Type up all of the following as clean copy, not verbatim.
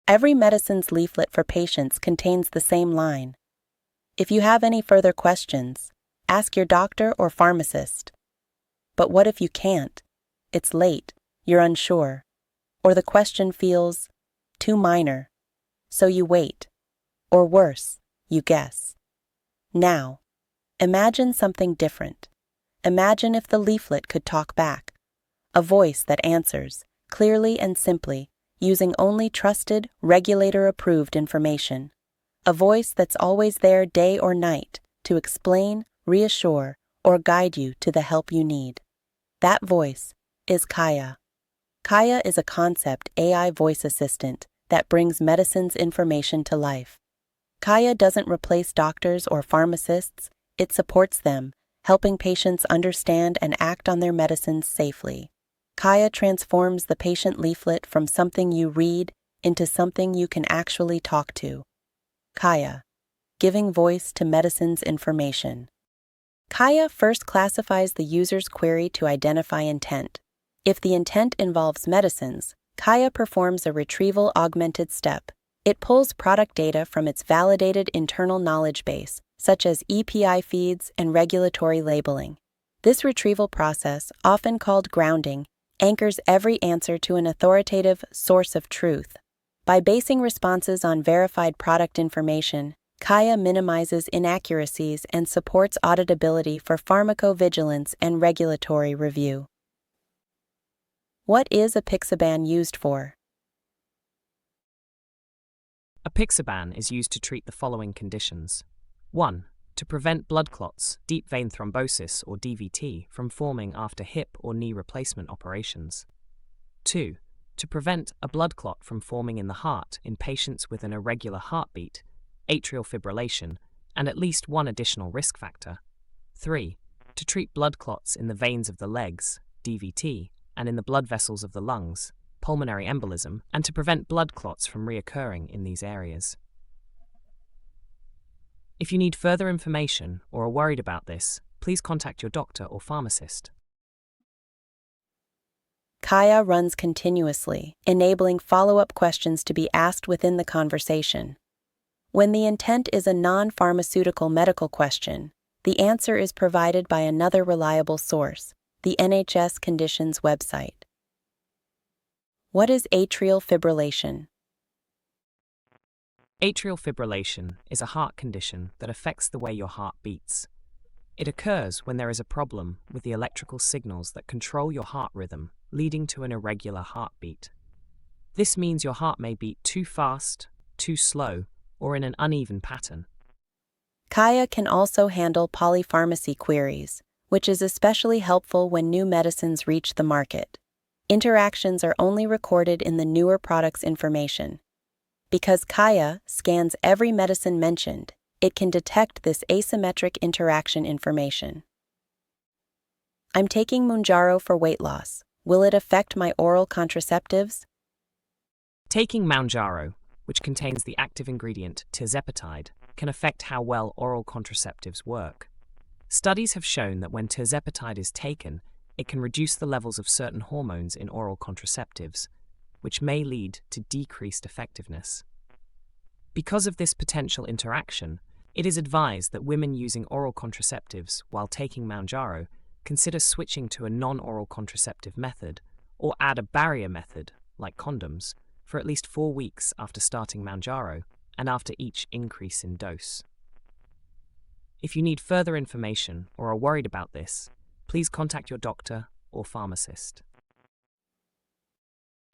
Every medicine's leaflet for patients contains the same line. If you have any further questions, ask your doctor or pharmacist. But what if you can't? It's late, you're unsure, or the question feels too minor, so you wait, or worse, you guess. Now, imagine something different. Imagine if the leaflet could talk back, a voice that answers, clearly and simply, using only trusted, regulator-approved information. A voice that's always there day or night to explain, reassure, or guide you to the help you need. That voice is CAIA. CAIA is a Concept AI voice assistant that brings medicine's information to life. CAIA doesn't replace doctors or pharmacists, it supports them, helping patients understand and act on their medicines safely. CAIA transforms the patient leaflet from something you read into something you can actually talk to. CAIA, giving voice to medicine's information. CAIA first classifies the user's query to identify intent. If the intent involves medicines, CAIA performs a retrieval augmented step. It pulls product data from its validated internal knowledge base, such as EPI feeds and regulatory labeling. This retrieval process, often called grounding, anchors every answer to an authoritative source of truth. By basing responses on verified product information, CAIA minimizes inaccuracies and supports auditability for pharmacovigilance and regulatory review. What is apixaban used for? Apixaban is used to treat the following conditions. 1. To prevent blood clots, deep vein thrombosis or DVT, from forming after hip or knee replacement operations. 2. To prevent a blood clot from forming in the heart in patients with an irregular heartbeat, atrial fibrillation, and at least one additional risk factor. 3. To treat blood clots in the veins of the legs, DVT, and in the blood vessels of the lungs, pulmonary embolism, and to prevent blood clots from reoccurring in these areas. If you need further information or are worried about this, please contact your doctor or pharmacist. CAIA runs continuously, enabling follow-up questions to be asked within the conversation. When the intent is a non-pharmaceutical medical question, the answer is provided by another reliable source, the NHS Conditions website. What is atrial fibrillation? Atrial fibrillation is a heart condition that affects the way your heart beats. It occurs when there is a problem with the electrical signals that control your heart rhythm, leading to an irregular heartbeat. This means your heart may beat too fast, too slow, or in an uneven pattern. CAIA can also handle polypharmacy queries, which is especially helpful when new medicines reach the market. Interactions are only recorded in the newer product's information. Because CAIA scans every medicine mentioned, it can detect this asymmetric interaction information. I'm taking Mounjaro for weight loss. Will it affect my oral contraceptives? Taking Mounjaro, which contains the active ingredient tirzepatide, can affect how well oral contraceptives work. Studies have shown that when tirzepatide is taken, it can reduce the levels of certain hormones in oral contraceptives, which may lead to decreased effectiveness. Because of this potential interaction, it is advised that women using oral contraceptives while taking Mounjaro consider switching to a non-oral contraceptive method or add a barrier method, like condoms, for at least 4 weeks after starting Mounjaro and after each increase in dose. If you need further information or are worried about this, please contact your doctor or pharmacist.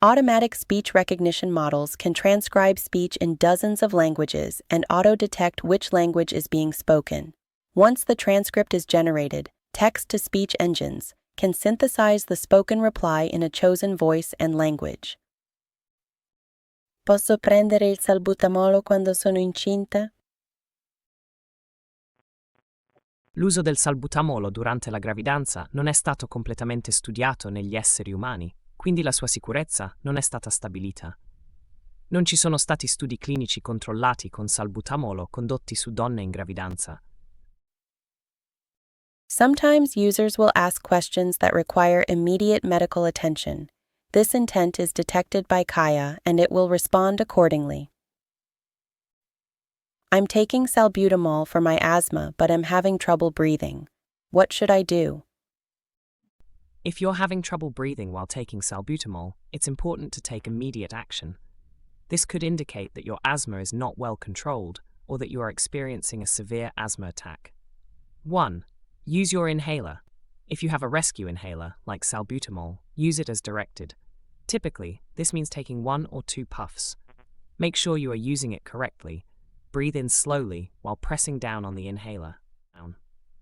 Automatic speech recognition models can transcribe speech in dozens of languages and auto-detect which language is being spoken. Once the transcript is generated, text-to-speech engines can synthesize the spoken reply in a chosen voice and language. Posso prendere il salbutamolo quando sono incinta? L'uso del salbutamolo durante la gravidanza non è stato completamente studiato negli esseri umani, quindi la sua sicurezza non è stata stabilita. Non ci sono stati studi clinici controllati con salbutamolo condotti su donne in gravidanza. Sometimes users will ask questions that require immediate medical attention. This intent is detected by CAIA and it will respond accordingly. I'm taking salbutamol for my asthma, but am having trouble breathing. What should I do? If you're having trouble breathing while taking salbutamol, it's important to take immediate action. This could indicate that your asthma is not well controlled or that you are experiencing a severe asthma attack. 1. Use your inhaler. If you have a rescue inhaler, like salbutamol, use it as directed. Typically, this means taking 1 or 2 puffs. Make sure you are using it correctly. Breathe in slowly while pressing down on the inhaler.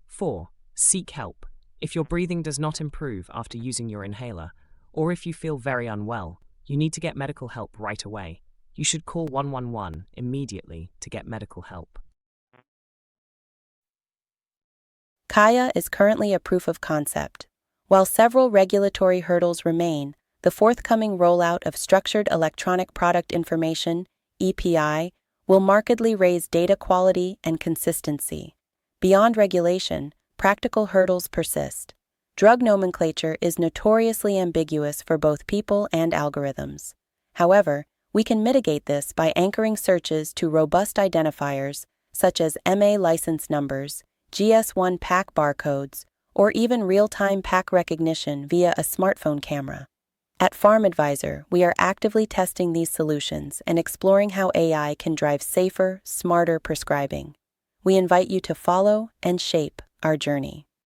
4. Seek help. If your breathing does not improve after using your inhaler, or if you feel very unwell, you need to get medical help right away. You should call 111 immediately to get medical help. CAIA is currently a proof of concept. While several regulatory hurdles remain, the forthcoming rollout of Structured Electronic Product Information, EPI, will markedly raise data quality and consistency. Beyond regulation, practical hurdles persist. Drug nomenclature is notoriously ambiguous for both people and algorithms. However, we can mitigate this by anchoring searches to robust identifiers such as MA license numbers, GS1 pack barcodes, or even real-time pack recognition via a smartphone camera. At PharmAdvisor, we are actively testing these solutions and exploring how AI can drive safer, smarter prescribing. We invite you to follow and shape our journey.